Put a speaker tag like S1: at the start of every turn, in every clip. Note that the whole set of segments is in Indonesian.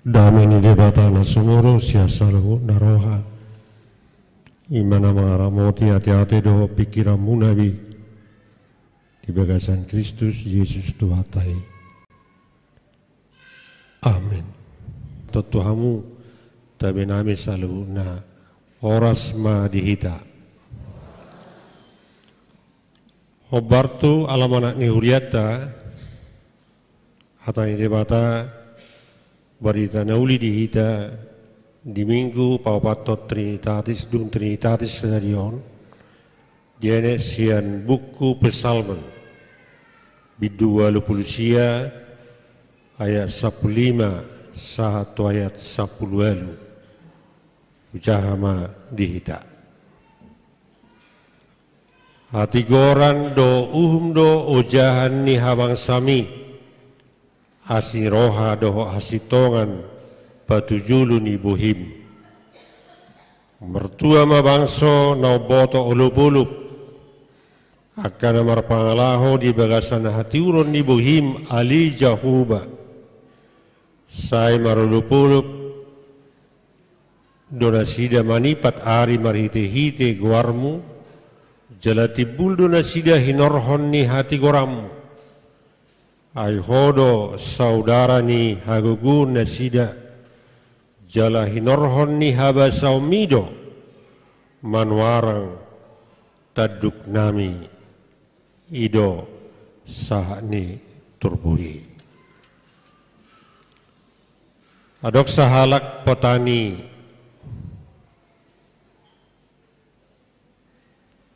S1: Damini debata na sumuro siasalo naroha. Imana maramoti hati-hati doho pikiran munabi di bagasan Kristus Yesus Tuhatai. Amin. Tuhamu tabi nami selalu na oras ma dihita. Hobartu alamana ni huriata hatai debata berita nauli dihita di minggu papatot Trinitatis dum Trinitatis Stadion diene sian buku Psalmen bidua lupulusia ayat 15 satu ayat 10 ucahama dihita hati goran do do ojahan ni habang sami asiroha doho asitongan patujulu ni buhim mertua mabangso na boto ulup-ulup akan marpangalaho di bagasan hati uron ni buhim ali jahuba say marulup-ulup donasida manipat ari marhite-hite guarmu jalati bul donasida hinorhon ni hati goramu ay hodo saudara ni hagugun nasida jala hinorhon ni haba saumido manwarang taduk nami ido sahani turbui adok sahalak petani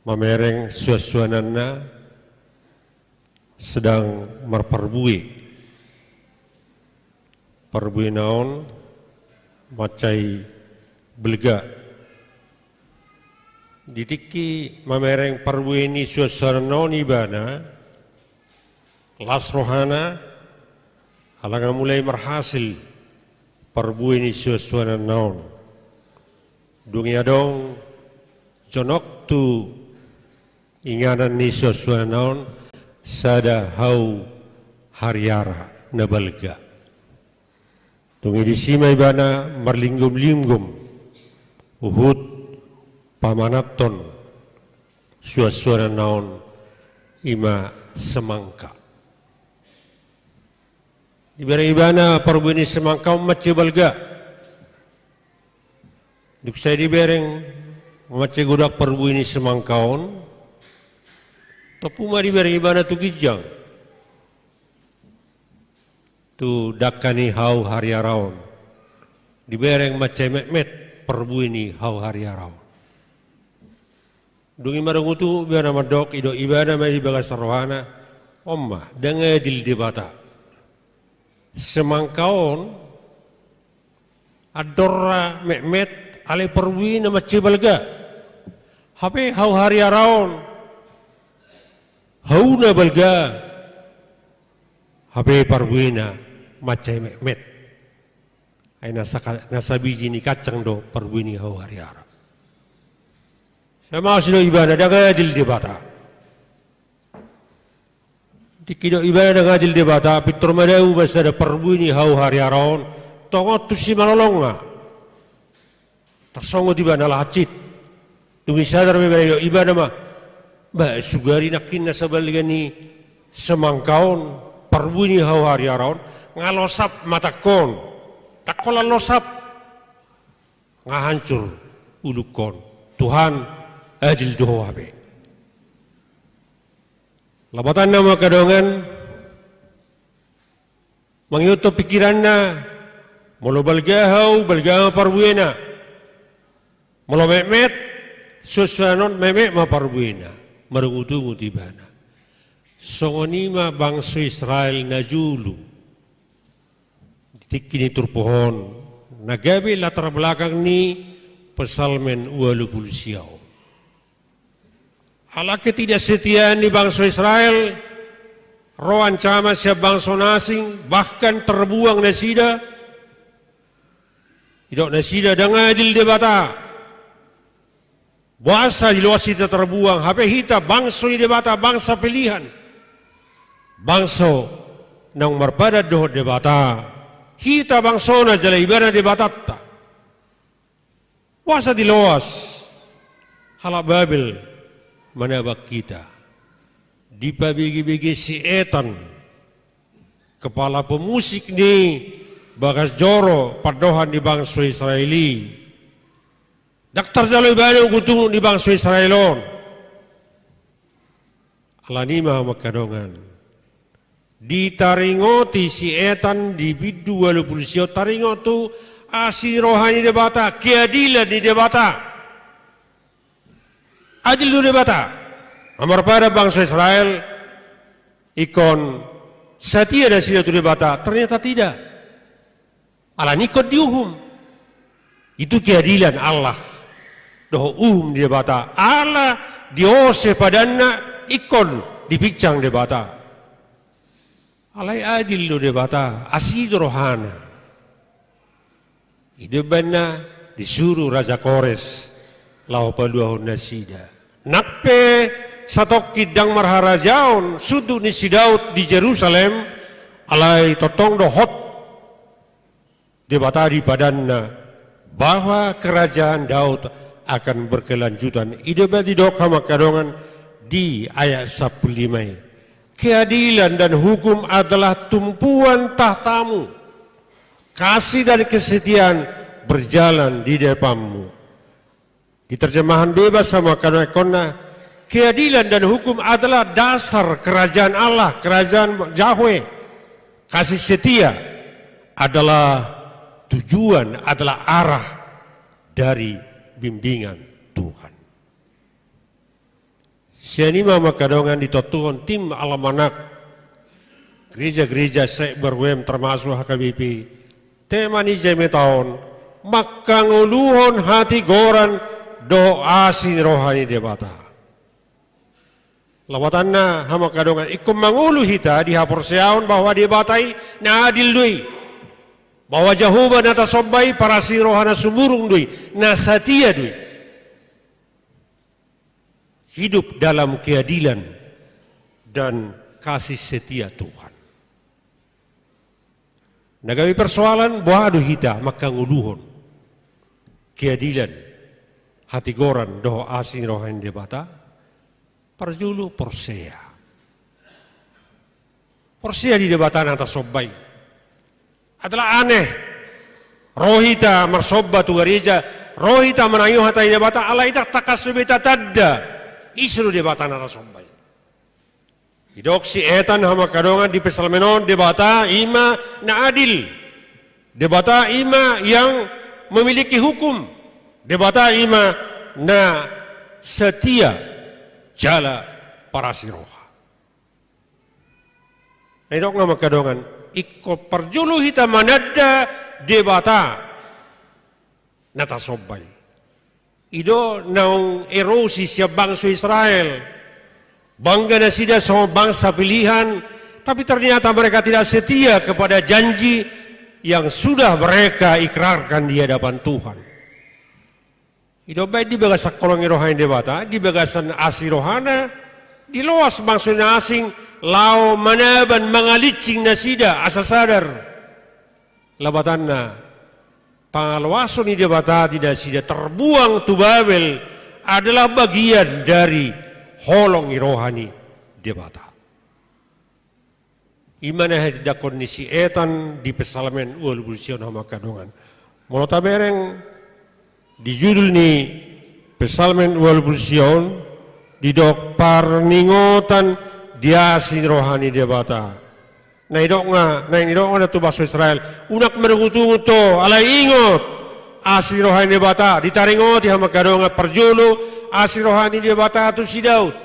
S1: mamereng suasuanana sedang merperbui perbui naon macai belega didiki mamereng perbuini suasana non ibana las rohana halangan mulai berhasil perbuini suasana non dunia dong jonok tu inganan ni suasana non sada hau hariara nabalga tungi di sima ibana merlinggum-linggum uhud pamanaton suasana naon ima semangka ibana ibana perbuni semangka mace balga duk saya dibereng mace gudak perbuni semangkaon tapi mari bereng ibana tu gijang tu dakani hau hariaraon dibereng macai mekmet perbu ini hau hariaraon dungi marangutu biana madok ido ibana mari bagas rohana omma dengai dil debata semangkaon adorra mekmet ale perbu ini macai balga hape hau hariaraon hau na balga hape perbuina macai mekmet ay nasa biji ni kacang do perbuini hau hariara sama sudah ibadah dengan adil debata dikido ibadah dengan adil debata pitur madau basa da perbuini hau hariaraon tongot tu si malolonga tersongo tiba nalah hacit tungi sadar ibadah ibadah mah ba sugari nakin nasabaligan ni semangkaon perbuini hau hariaraon ngalosap matakon takola losap ngahancur ulukon Tuhan adil doabe labatan nama kadongan mengyuto pikiranna molo balgahau balgaha parbuena molo mekmet susanon memek ma parbuena marugutu mutibana songonima bangsa Israel najulu tikini turpohon nagabi latar belakang ni Psalmen 20 siau ala ketidaksetiaan di bangsa Israel roh ancaman siap bangsa asing bahkan terbuang nasida tidak nasida dengan adil debata bahasa di luar sita terbuang hape hita bangsa di debata bangsa pilihan bangsa nang marpada doh debata hita bangsona jala ibana de batatta. Wasa di loas halak Babel manabak kita. Di pabigi-bigi si etan kepala pemusik ni bagas joro padohan di bangsa Israeli. Daktar jalo ibana kutung di bangsa Israelon. Alanima makadongan. Ditaringoti si etan di bidu walau pulisio taringotu asi rohani debata keadilan di debata adil di debata amar pada bangsa Israel ikon setia dan sida tu debata ternyata tidak alani ikut diuhum itu keadilan Allah doh di debata Allah diose padana ikon dipicang debata alai adil di debata asid rohana. Idebana disuruh Raja Kores lau paluahun nasida. Nakpe satok kidang marharajaon sudu ni si Daud di Jerusalem alai totong dohot debatari padanna bahwa kerajaan Daud akan berkelanjutan. Ideba di doka makadongan di ayat 15. Keadilan dan hukum adalah tumpuan tahtamu. Kasih dan kesetiaan berjalan di depanmu. Di terjemahan bebas sama kona keadilan dan hukum adalah dasar kerajaan Allah, kerajaan Yahweh. Kasih setia adalah tujuan, adalah arah dari bimbingan Tuhan. Sianima makadongan ditotuhon tim alamanak gereja-gereja berwem termasuk HKBP. Tema ni jeme tahun maka nguluhon hati goran doa sin rohani debata. Lawatanna hama kadongan ikum mangulu hita dihapor seaun bahwa debatai na adil dui. Bahwa jahuba nata sobai para si rohana sumurung dui na satia dui. Hidup dalam keadilan dan kasih setia Tuhan. Nagawi persoalan bohadu hita maka nguluhon keadilan hati goran doh asin rohan debata perjulu porsea di debatan atas sobai adalah aneh rohita marsobba tu gereja rohita menayuh hatai debata alaida takasubita tadda isru debatan atas sobai. Hidok si etan hama kadongan di pesalmenon debata ima na adil. Debata ima yang memiliki hukum. Debata ima na setia jala para siroha. Hidok hama kadongan ikut perjulu hita manada debata nata sobai. Ido naung erosi siap bangsa Israel. Bangga dan sida sama bangsa pilihan, tapi ternyata mereka tidak setia kepada janji yang sudah mereka ikrarkan di hadapan Tuhan. Itu baik di bagasan kolongi rohani debata, di bagasan asli rohana, di luas bangsa asing, lau manaban mengalicing nasida asa sadar. Labatanna, pangalwaso ni debata tidak sida terbuang tu Babel adalah bagian dari holong rohani debata. Imana dakon ni si etan di pesalamen ul bulsion hama kadongan. Molota bereng di judul ni pesalamen ul bulsion di dok parningotan diasin rohani debata. Nah idok nga tu bahasa Israel unak merengutu-ngutu alai ingot asli rohani debata ditaringoti hama kadongan perjulu asli rohani debata itu si Daud.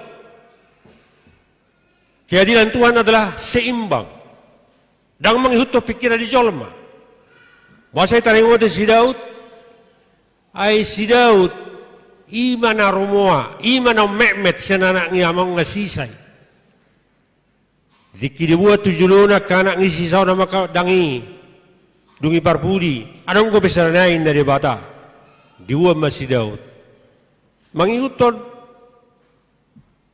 S1: Keadilan Tuhan adalah seimbang dan menghitung pikiran di jolma. Bahasa taringo de si Daud, ay si Daud iman na rumoa, iman na mekmet senanak ngiyamang ngasisay. Dikidibuat tujuluna kanak ngisisaw na makadangi, dungi parpudi. Anong ko besaranain na debata? Diwa si Daud. Mangihuton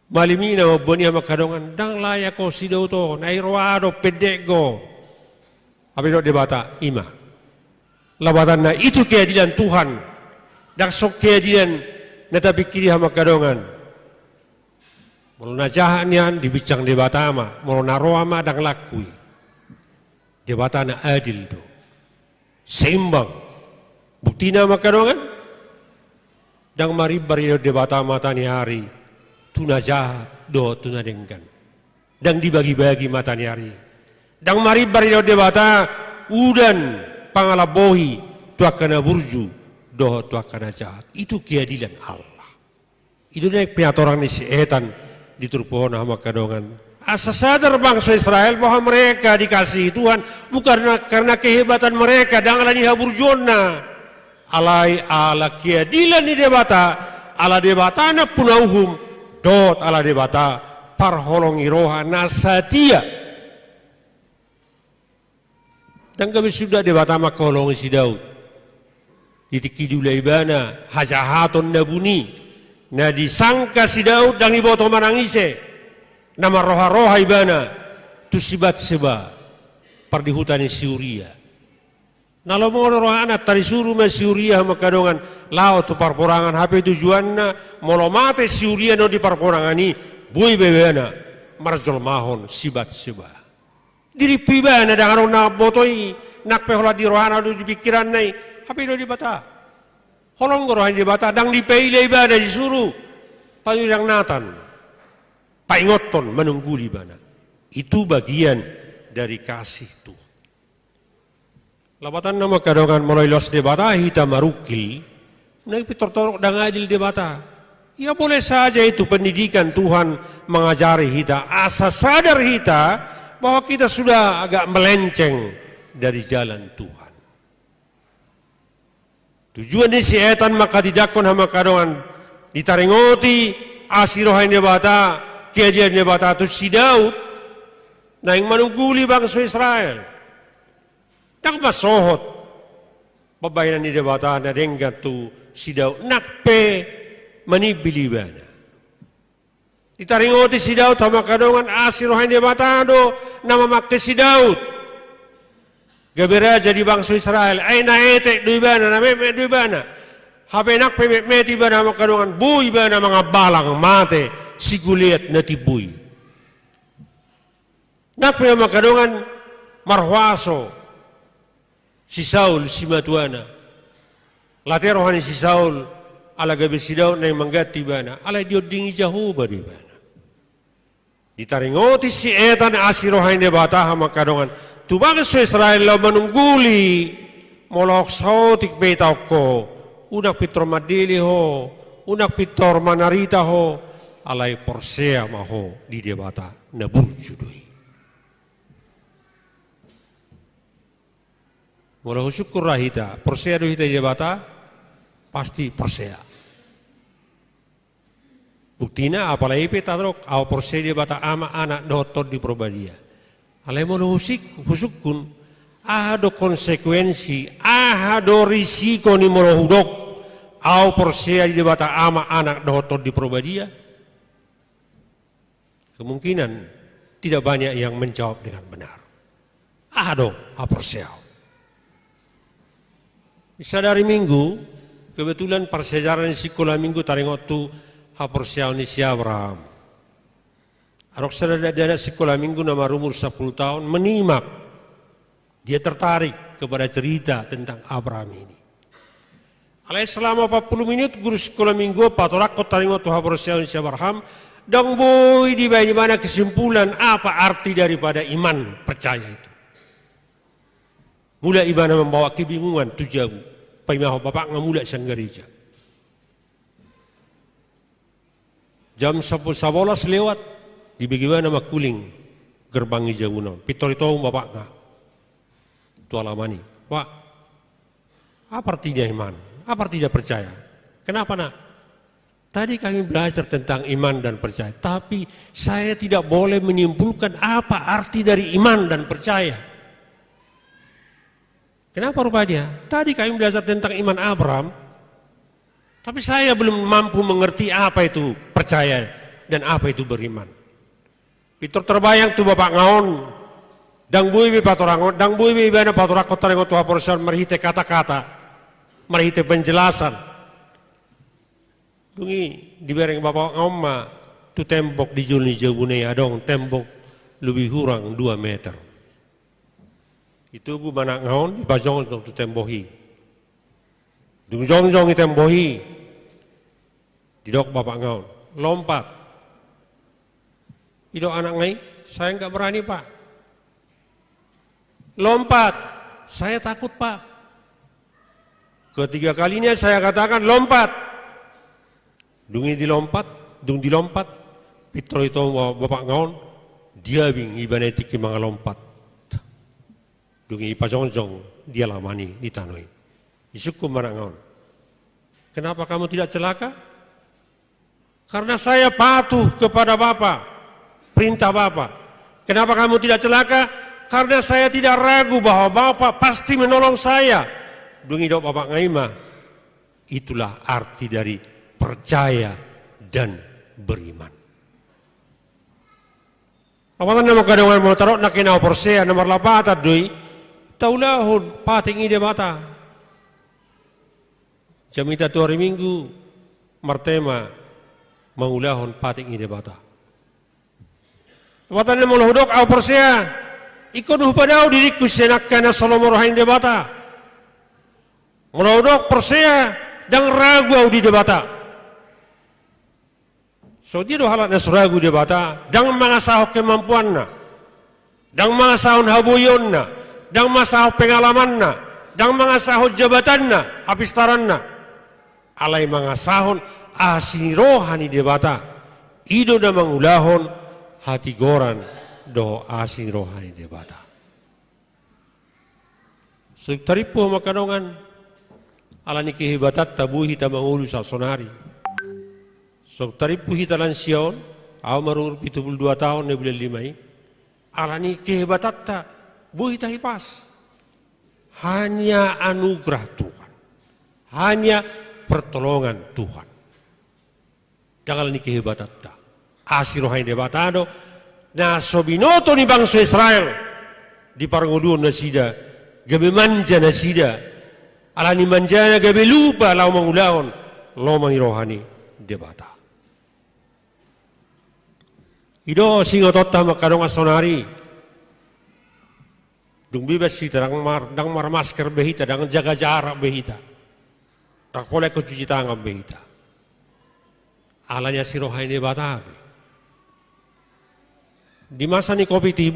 S1: malimina maboni makadongan dang layak ko si Daud to nairwado pedego Apa itu debata? Ima. Labatanna itu keadilan Tuhan. Dan sok keadilan nata pikiri hama kadongan. Mulu najahannya dibicang debata ama, mulu naroa ama dan lakui. Debata na adil do. Seimbang. Bukti nama kadongan. Dan mari bari debata mata ni hari. Tuna jahat do tuna denggan. Dan dibagi-bagi mata ni hari. Dan mari bari debata udan pangalabohi tuakana burju do tuakana jahat. Itu keadilan Allah. Itu naik piatoran ni setan diturpohon sama kadongan. Asa sadar bangsa Israel bahwa mereka dikasihi Tuhan bukan karena kehebatan mereka dan ala nihaburjona. Alai ala keadilan di debata, ala debatana punauhum dot ala debata parholongi roha nasatia. Dan kami sudah debata makolongi si Daud. Ditikidula ibana hajahaton nabuni. Nah disangka si Daud dan iboto manangise nama roha-roha ibana tu sibat seba pardi hutani si Uria. Nalo mo roha anak tari suruh ma si Uria makadongan lao tu parporangan HP tujuanna molo mate si Uria no di parporangani bui bebena marjol mahon sibat seba. Diri pibana dengan na botoi nak pehola di rohana do di pikiran nai HP do di bata. Holong gorohan di bata, dang dipeile ibadah disuruh payudang natan, paingoton menunggu di bana. Itu bagian dari kasih Tuhan. Labatan nama kadongan mulai los di bata hita marukil, naik pitor-torok dang adil di bata. Ya boleh saja itu pendidikan Tuhan mengajari kita, asa sadar kita bahwa kita sudah agak melenceng dari jalan Tuhan. Tujuan ni si etan maka didakon hama kadongan ditaringoti asirohain debata keadilan debata tu si Daud na yang manungguli bangsa Israel tak masohot babayanan ni debata na denggan tu si Daud nakpe manibili bana ditaringoti si Daud hama kadongan asirohain debata do nama makke si Daud Gabera jadi bangsa Israel, aina etek du ibana na meme du ibana. Habenak pe meti ibana makadongan bui ibana mga balang mate siguliat na tibui. Nak pe makadongan marwaso si Saul si Matuana. Laterohan si Saul ala gabe si Daud na manggati ibana, ala diodingi Jehovah du ibana. Ditaringoti si etan asirohain de bataha makadongan tu bangsa Israel la manungguli molok sautik betaw ko unak pitor madili ho unak pitor manarita ho alay porsea maho di debata na burjudui mola syukur rahita porsea do hita di debata pasti porsea buktina apalagi petadrok aw porsea di debata ama anak dotor di probadia alai mo husukun ahado konsekuensi ahado risiko ni mo hudok au porsea di debata ama anak dotor di probadia kemungkinan tidak banyak yang menjawab dengan benar ahado porsea bisa dari minggu kebetulan persejarah sekolah minggu taringotu porsea ni si Abraham Arok sadada sekolah minggu nama umur 10 tahun menyimak. Dia tertarik kepada cerita tentang Abraham ini. Alai selama 40 menit guru sekolah minggu patorak kota ringot tuha persiawan si Abraham. Dan boy di mana kesimpulan apa arti daripada iman percaya itu. Mula ibana membawa kebingungan tujabu. Paimaho bapak ngamula sang gereja. Jam 11 lewat. Di bagaimana makuling gerbangi jaunan. Pitor itu bapak nga. Itu alamani. Pak, apa artinya iman? Apa artinya percaya? Kenapa nak? Tadi kami belajar tentang iman dan percaya. Tapi saya tidak boleh menyimpulkan apa arti dari iman dan percaya. Kenapa rupanya? Tadi kami belajar tentang iman Abraham. Tapi saya belum mampu mengerti apa itu percaya dan apa itu beriman. Itu terbayang tuh bapak ngaon Dang bui patorangon, dang bui ibana patorakot tarengo tua porsan merhite kata-kata, merhite penjelasan. Dungi dibereng bapak ngomma tu tembok di juni jabune adong tembok lebih kurang 2 meter. Itu gue mana ngaon dipajong untuk tu tembohi. Dung jong tembohi. Didok bapak ngaon, lompat. Idok anak ngai, saya nggak berani pak. Lompat, saya takut pak. Ketiga kalinya saya katakan lompat. Dungi dilompat, dung dilompat. Pitro itu bapak ngaon, dia bing ibanetik mga lompat. Dungi ipajong dia lamani ditanoi. Isuku mana ngaon. Kenapa kamu tidak celaka? Karena saya patuh kepada bapak, perintah bapak. Kenapa kamu tidak celaka? Karena saya tidak ragu bahwa bapak pasti menolong saya. Dungi dok bapak ngaima. Itulah arti dari percaya dan beriman. Awatan nama kadang mau taruh nak kena persea nomor 8 doi. Taulahun pating ide mata. Jamita tu hari Minggu martema mangulahon pating ide mata. Awatan nama lohudok au persea. Ikon hupadau diriku senakkan Salomo rohain debata. Merodok persea dan ragu di debata. So dia do halat ragu debata dan mangasah kemampuanna. Dan mangasah habuyonna, dan mangasah pengalamanna, dan mangasah jabatanna, apistaranna. Alai mangasahon asirohani debata. Ido da mangulahon hati goran do asin rohani debata. So taripu makanongan alani kehebatat tabuhi tamangulu sa sonari. So taripu hitalan sion au marur 72 tahun ne bulan 5 alani kehebatat ta buhi tahipas. Hanya anugerah Tuhan. Hanya pertolongan Tuhan. Jangan ni kehebatat ta. Asin rohani debata do na sobinoto ni bangsa Israel di paranguduan na sida gabi manja na sida alani manjana gabi lupa lau mangulahon lau mangirohani debata. Ido singototta makadong asonari dung bibas sita dang mar masker behita dang jaga jarak behita tak boleh cuci tangan behita alanya sirohani debata. Di masa ni COVID di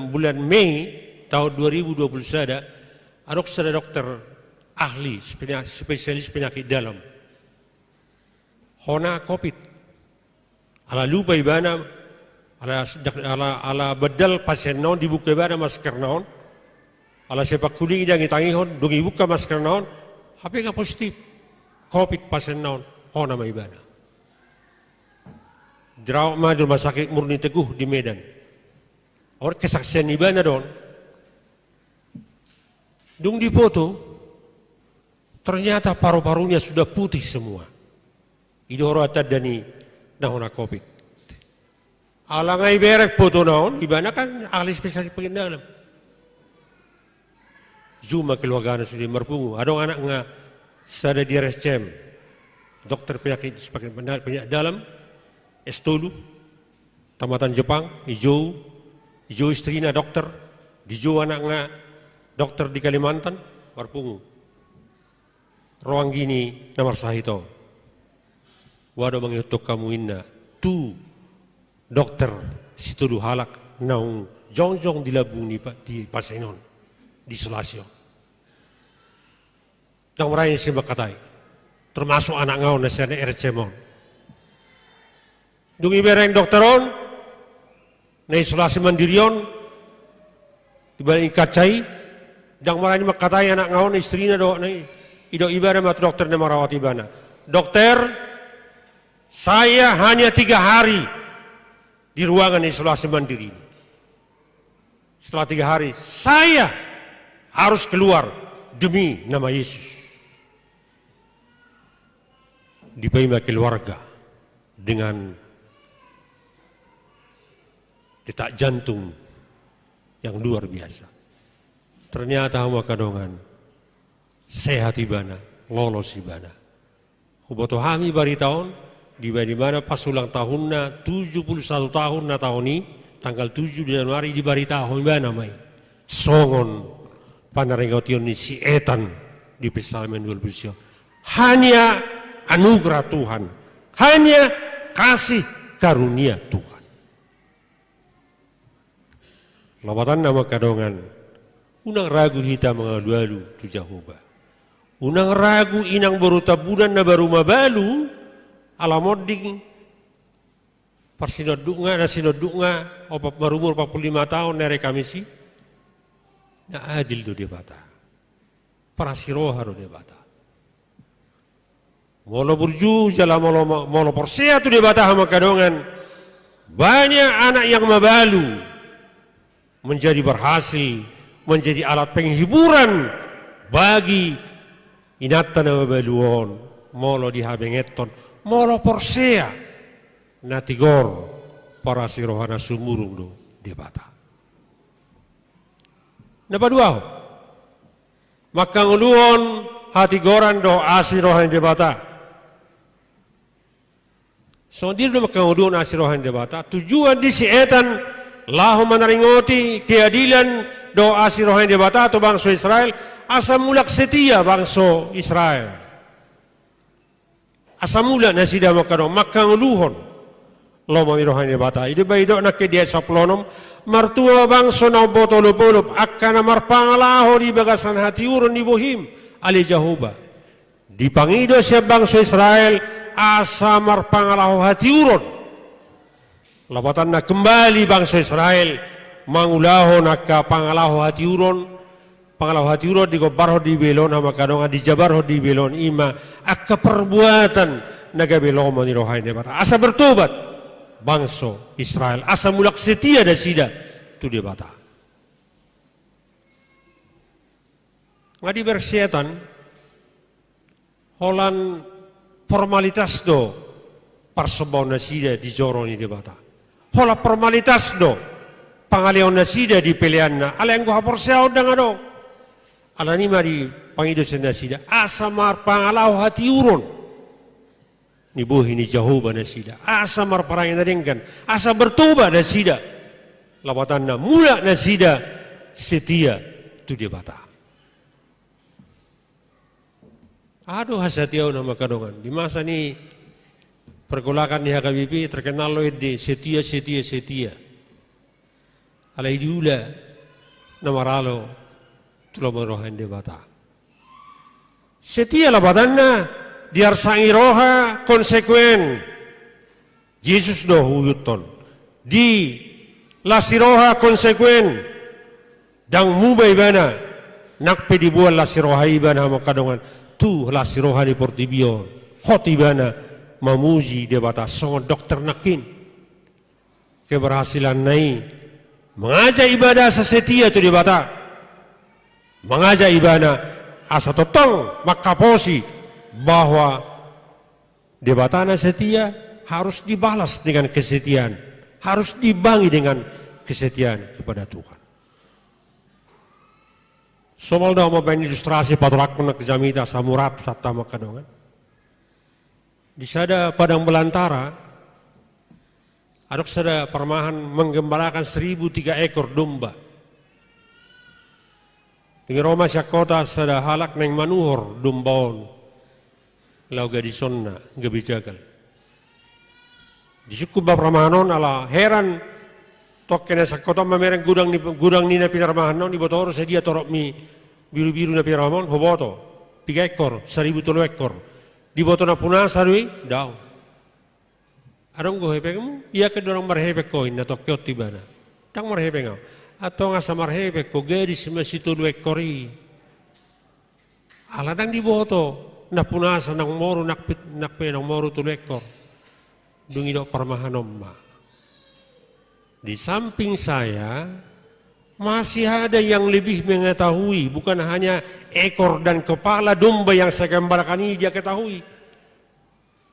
S1: bulan Mei tahun 2021 ada dokter ahli spesialis penyakit dalam. Hona COVID. Ala lupa ibana ala bedal pasien non dibuka ibana masker non. Ala sepak kuning yang itangihon dungi buka masker non. Hape ka positif COVID pasien non hona ma ibana. Dirawat ma di rumah sakit Murni Teguh di Medan. Orang kesaksian ibana don. Dung di foto, ternyata paru-parunya sudah putih semua. Idoro atadani nahona COVID. Alangai berek foto naon, ibana kan ahli spesialis pengendalam. Zuma keluarga sudah merpungu. Adong anak nga sada di RSCM, dokter penyakit dalam, Estolu, tamatan Jepang, Ijo istrinya dokter, Dijo anaknya dokter di Kalimantan, Marpungu. Ruang gini nomor sahito. Wado mengutuk kamu inna, tu dokter situ halak naung jong dilabung di Pasenon, di Selasio. Dan orang yang sibuk katai, termasuk anak ngau nasihatnya RCMon. Dungi bereng dokteron, na isolasi mandirion dibalik kacai dang marani makatai anak ngaon istrina do na ido ibana mat dokter na marawat ibana. Dokter, saya hanya 3 hari di ruangan isolasi mandiri ini. Setelah 3 hari saya harus keluar demi nama Yesus. Dipaima keluarga dengan detak jantung yang luar biasa. Ternyata hama kadongan sehat ibana, lolos ibana. Kuboto hami bari tahun di mana pas ulang tahunna 71 tahun na tahun ini tanggal 7 Januari di bari tahun ibana mai. Songon panarengotion ni si etan di Psalmen 20. Hanya anugerah Tuhan, hanya kasih karunia Tuhan. Lawatan nama kadongan, unang ragu hita mengalu-alu tu Jehovah. Unang ragu inang baru tabunan na baru mabalu, alamoding parsinodunga na sinodunga, opat marumur 45 tahun nere kamisi, na adil do dia bata, parasiroha do dia bata. Molo burju jala molo porsea tu dia bata hama kadongan, banyak anak yang mabalu, menjadi berhasil, menjadi alat penghiburan bagi inatan na mabaluon, molo dihabengeton, molo porsea, natigor para sirohana sumurung do dia bata. Napadua, maka nguluon hati goran do asirohan dia bata. So dia do maka nguluon asirohan dia bata. Tujuan di si etan lahu menaringoti keadilan do asirohan dia bata atau bangsa Israel asam mulak setia bangsa Israel. Asam mulak nasida makano maka nguluhon lo mamirohan dia bata. Ide baidok nak ke dia saplonom martua bangsa na botolopolop akan marpangalaho di bagasan hati urun di bohim ali Jehovah. Dipangido siya bangsa Israel asa marpangalaho hati urun. Labatan na kembali bangsa Israel mangulaho naka pangalaho hati uron, pangalaho hati uron di gobarho di belon hama kadonga di jabarho di belon ima akka perbuatan naga belon ni rohain debata asa bertobat bangsa Israel asa mulak setia da sida tu debata ngadi bersietan holan formalitas do parsebon na sida di joro ni debata hola formalitas do pangalion na sida di pilihan na ala yang gua porsiaw dang ado ala ni mari pangidosen na sida asa mar pangalaw hati urun ni buhi ni Jehovah na sida asa mar parangin na dengkan asa bertobat na sida lawatan na mula na sida setia tu dia bata aduh hasatiaw na makadongan di masa ni pergolakan di HKBP terkenal loh di setia. Alai diula nama ralo tulah merohan debata. Setia lah badanna diarsangi roha konsekuen. Yesus doh huyuton di lasiroha konsekuen dang mubay bana nakpe dibuat lasiroha ibana makadongan tu lasiroha di portibion hot ibana mamuji debata songon dokter nakin keberhasilan nai mengajak ibadah sesetia tu debata mengajak ibadah asa totong makaposi bahwa debatana setia harus dibalas dengan kesetiaan harus dibangi dengan kesetiaan kepada Tuhan. Somal dah mau ilustrasi patorak nak jamita samurat satta makadongan. Di sada padang belantara, adok sada permahan menggembalakan 1.003 ekor domba. Di Roma kota sada halak neng manuhor dombaon, lau gadisonna gabijagal. Di suku permahanon ala heran tok kena sakota mamereng gudang ni na pinarmahanon di botoro sedia torok mi biru-biru na pinarmahanon hoboto 3 ekor 1.003 ekor. Di boto na puna sarui daw. Arong go hepe kamu? Iya ke dorong marhepe ko na Tokyo tibana. Tang marhepe ngau. Atau ngasa marhepe ko gadis masito 2 ekori. Aladang di boto na punasa nang moro nakpe nang moro 2 ekor. Dungi do parmahanom ma. Di samping saya masih ada yang lebih mengetahui, bukan hanya ekor dan kepala domba yang saya gambarkan ini dia ketahui.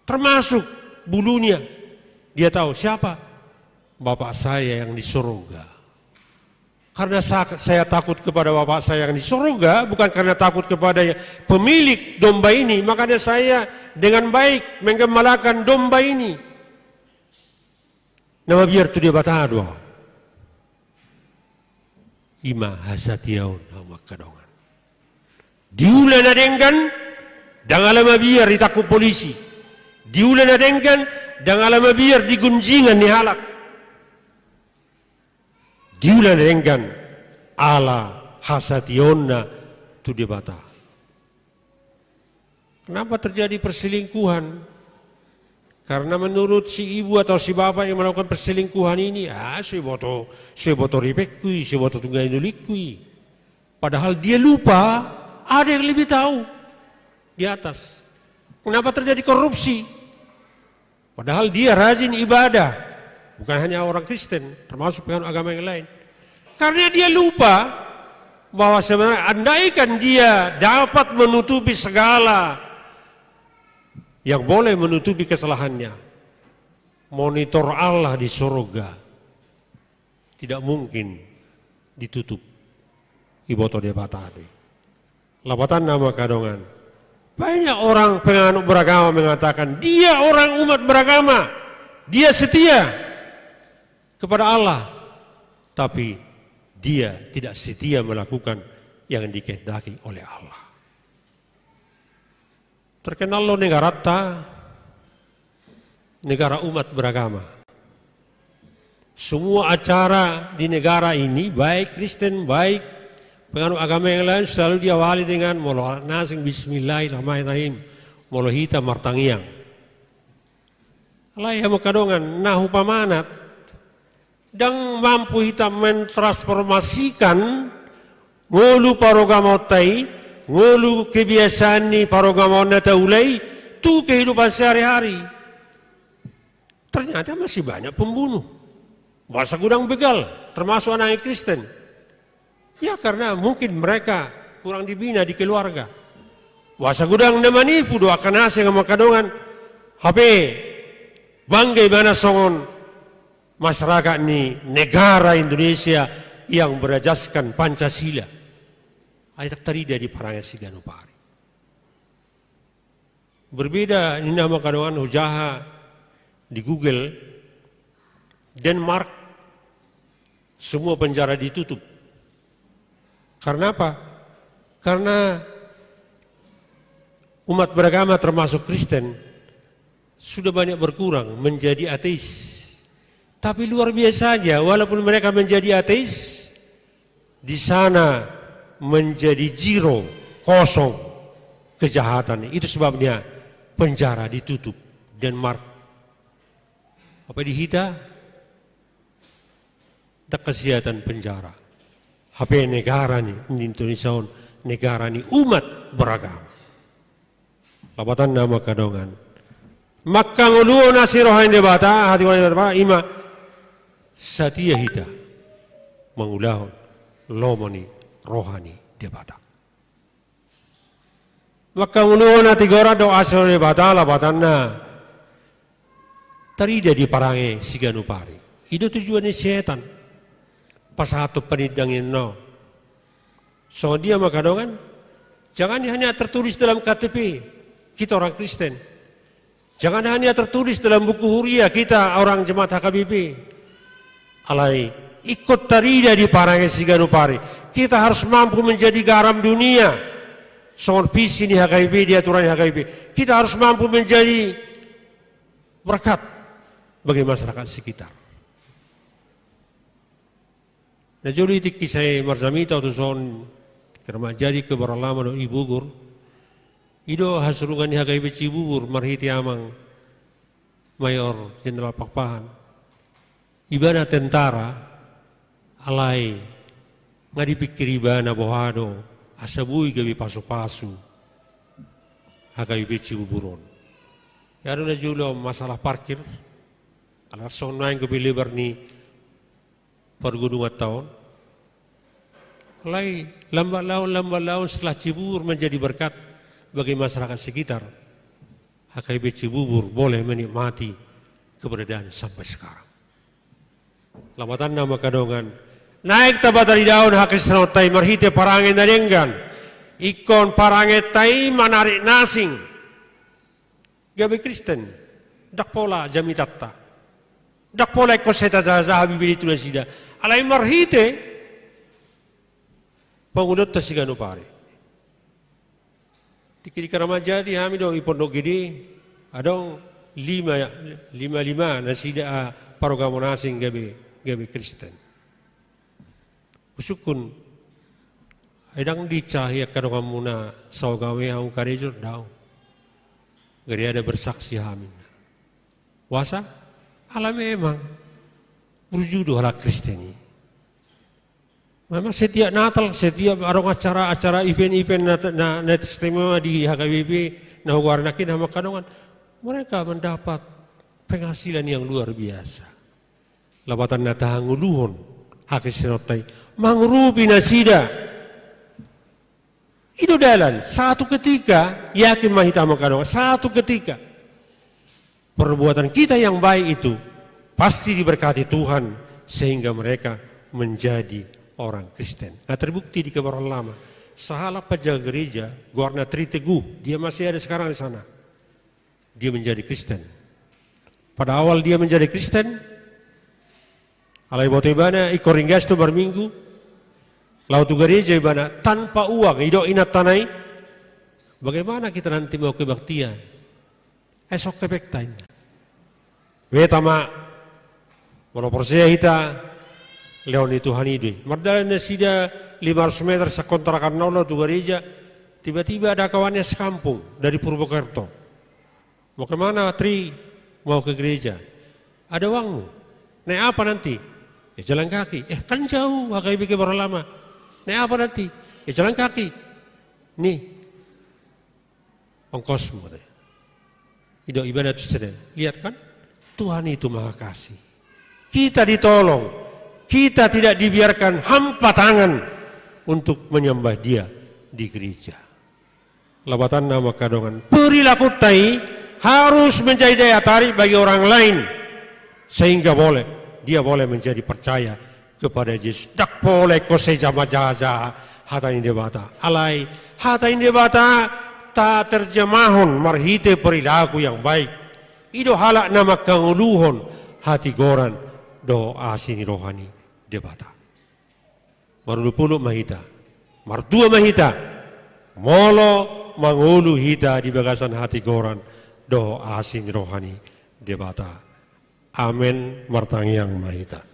S1: Termasuk bulunya. Dia tahu siapa? Bapak saya yang di surga. Karena saya takut kepada Bapa saya yang di surga, bukan karena takut kepada pemilik domba ini. Makanya saya dengan baik menggembalakan domba ini. Nama biar tu dia batado. Ima hasatiaun nama kadongan. Diulan adengkan, dangalam biar ditakut polisi. Diulan adengkan, dangalam biar digunjingan ni halak. Diulan adengkan, ala hasationna tu dia bata. Kenapa terjadi perselingkuhan? Karena menurut si ibu atau si bapak yang melakukan perselingkuhan ini, saya boto ribekui, saya boto tunggai nulikui. Padahal dia lupa, ada yang lebih tahu di atas. Kenapa terjadi korupsi? Padahal dia rajin ibadah, bukan hanya orang Kristen, termasuk penganut agama yang lain. Karena dia lupa bahwa sebenarnya andaikan dia dapat menutupi segala yang boleh menutupi kesalahannya, monitor Allah di surga tidak mungkin ditutup. Iboto dia batade. Labatan nama kadongan. Banyak orang penganut beragama mengatakan dia orang umat beragama, dia setia kepada Allah, tapi dia tidak setia melakukan yang dikehendaki oleh Allah. Terkenal lo negara umat beragama. Semua acara di negara ini, baik Kristen, baik penganut agama yang lain, selalu diawali dengan molo nasing bismillahirrahmanirrahim, molo hita martangiang. Alai makadongan nahu pamanat dan mampu hita mentransformasikan ngolu parogamotai, ngulu kebiasaan ni parogamon na taulay tu kehidupan sehari-hari. Ternyata masih banyak pembunuh, bahasa gudang begal, termasuk anak Kristen. Ya karena mungkin mereka kurang dibina di keluarga. Bahasa gudang na manipu doa kanase ng makadongan HP banggai mana songon masyarakat ni negara Indonesia yang berajaskan Pancasila. Ada terida di parangnya si Ganopari. Berbeda ini nama kadongan hujaha di Google, Denmark semua penjara ditutup. Karena apa? Karena umat beragama termasuk Kristen sudah banyak berkurang menjadi ateis. Tapi luar biasanya walaupun mereka menjadi ateis, di sana menjadi zero, kosong kejahatan. Itu sebabnya penjara ditutup. Denmark apa dihita? Tak kesehatan penjara. HP negara nih di Indonesia, negara nih umat beragama. Labatan nama kadongan. Maka nguluo nasi rohain debata hati orang debata ima satia hita mengulahon lomoni rohani debata. Maka nguluo na tigora do asal debata labatan na terida di parange si Ganopari. Itu tujuannya setan. Pasato panidangin no. So dia makadongan, jangan hanya tertulis dalam KTP kita orang Kristen. Jangan hanya tertulis dalam buku huria kita orang jemaat HKBP. Alai ikut terida di parange si Ganopari. Kita harus mampu menjadi garam dunia. Soal visi di HKBP, di aturan HKBP. Kita harus mampu menjadi berkat bagi masyarakat sekitar. Nah jadi kisah marzamita atau son kerma jadi keberlama do ibugur. Ido hasurungan di HKBP Cibubur marhiti amang Mayor Jenderal Pakpahan. Ibadah tentara alai ngadi pikir ibana bohado asabui gabi pasu-pasu HKBP Cibuburon. Ya ada juga masalah parkir. Kalau sonai ke lebar ni pergunungan tahun. Mulai lambat laun setelah Cibubur menjadi berkat bagi masyarakat sekitar. HKBP Cibubur boleh menikmati keberadaan sampai sekarang. Lambatan nama kadongan naik taba dari daun hakis notai marhite parangen darenggan ikon parange tai manarik nasing gabe Kristen dak pola jamitatta dak pola koseta zaza bibili tu sida alai marhite pangudot tasigano pare tikiri karamaja di hami do ipondok gede adong lima nasida parogamo nasing gabe Kristen usukun edang dicahaya kadang muna saugawe ang karejur daw gari ada bersaksi hamin wasa alami emang berjudo ala Kristeni memang setiap Natal setiap arong acara event-event na istimewa di HKBP na huwarnakin sama kadongan mereka mendapat penghasilan yang luar biasa labatan natahanguluhon hakisinotai mangrubi nasida itu dalan satu ketika yakin mahita makadong satu ketika perbuatan kita yang baik itu pasti diberkati Tuhan sehingga mereka menjadi orang Kristen. Nah, terbukti di kebenaran lama sahala penjaga gereja Gorna Tri Teguh dia masih ada sekarang di sana dia menjadi Kristen pada awal dia menjadi Kristen alai botebana ikoringgas tu berminggu laut gereja ibana tanpa uang hidup inat tanai bagaimana kita nanti mau kebaktian esok kebektain wetama monoporsia hita leon itu hanidui mardalan sida 500 meter sekontrakan nolo tu gereja tiba-tiba ada kawannya sekampung dari Purwokerto mau kemana Tri mau ke gereja ada uangmu naik apa nanti jalan kaki kan jauh HKBP baru lama naik apa nanti? Jalan kaki. Nih, ongkosmu. Hidup ibadah itu sedang. Lihat kan? Tuhan itu maha kasih. Kita ditolong. Kita tidak dibiarkan hampa tangan untuk menyembah dia di gereja. Labatan nama kadongan. Perilaku tai harus menjadi daya tarik bagi orang lain. Sehingga dia boleh menjadi percaya kepada Yesus. Dak boleh kose jama jaza hata ini debata. Alai hata ini debata tak terjemahon marhite perilaku yang baik. Ido halak nama kanguluhon hati goran do asini rohani debata. Marulupulu mahita. Martua mahita. Molo mangulu hita di bagasan hati goran do asini rohani debata. Amin martangiang mahita.